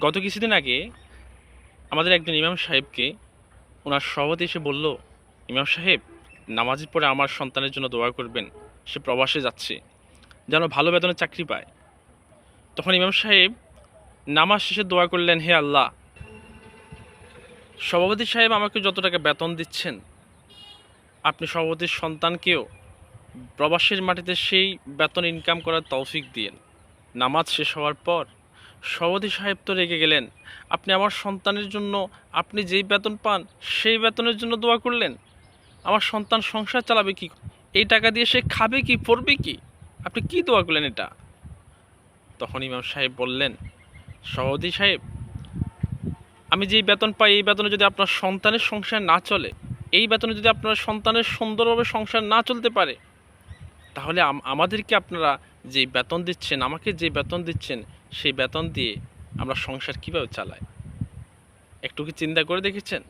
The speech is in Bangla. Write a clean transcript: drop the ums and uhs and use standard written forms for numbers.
গত কিছুদিন আগে আমাদের একজন ইমাম সাহেবকে ওনার সভাপতি এসে বলল, ইমাম সাহেব, নামাজের পরে আমার সন্তানের জন্য দোয়া করবেন, সে প্রবাসে যাচ্ছে, যেন ভালো বেতনের চাকরি পায়। তখন ইমাম সাহেব নামাজ শেষে দোয়া করলেন, হে আল্লাহ, সভাপতি সাহেব আমাকে যত টাকা বেতন দিচ্ছেন, আপনি সভাপতির সন্তানকেও প্রবাসের মাটিতে সেই বেতন ইনকাম করার তৌফিক দিয়েন। নামাজ শেষ হওয়ার পর সভাপতি সাহেব তো রেগে গেলেন, আপনি আমার সন্তানের জন্য আপনি যেই বেতন পান সেই বেতনের জন্য দোয়া করলেন, আমার সন্তান সংসার চালাবে কি, এই টাকা দিয়ে সে খাবে কি, পড়বে কি, আপনি কি দোয়া করলেন এটা? তখন ইমাম সাহেব বললেন, সভাপতি সাহেব, আমি যেই বেতন পাই এই বেতনে যদি আপনার সন্তানের সংসার না চলে, এই বেতনে যদি আপনার সন্তানের সুন্দরভাবে সংসার না চলতে পারে, তাহলে আমাদেরকে আপনারা যে বেতন দিচ্ছেন, আমাকে যে বেতন দিচ্ছেন, সেই বেতন দিয়ে আমরা সংসার কীভাবে চালাই? একটু কি চিন্তা করে দেখেছেন?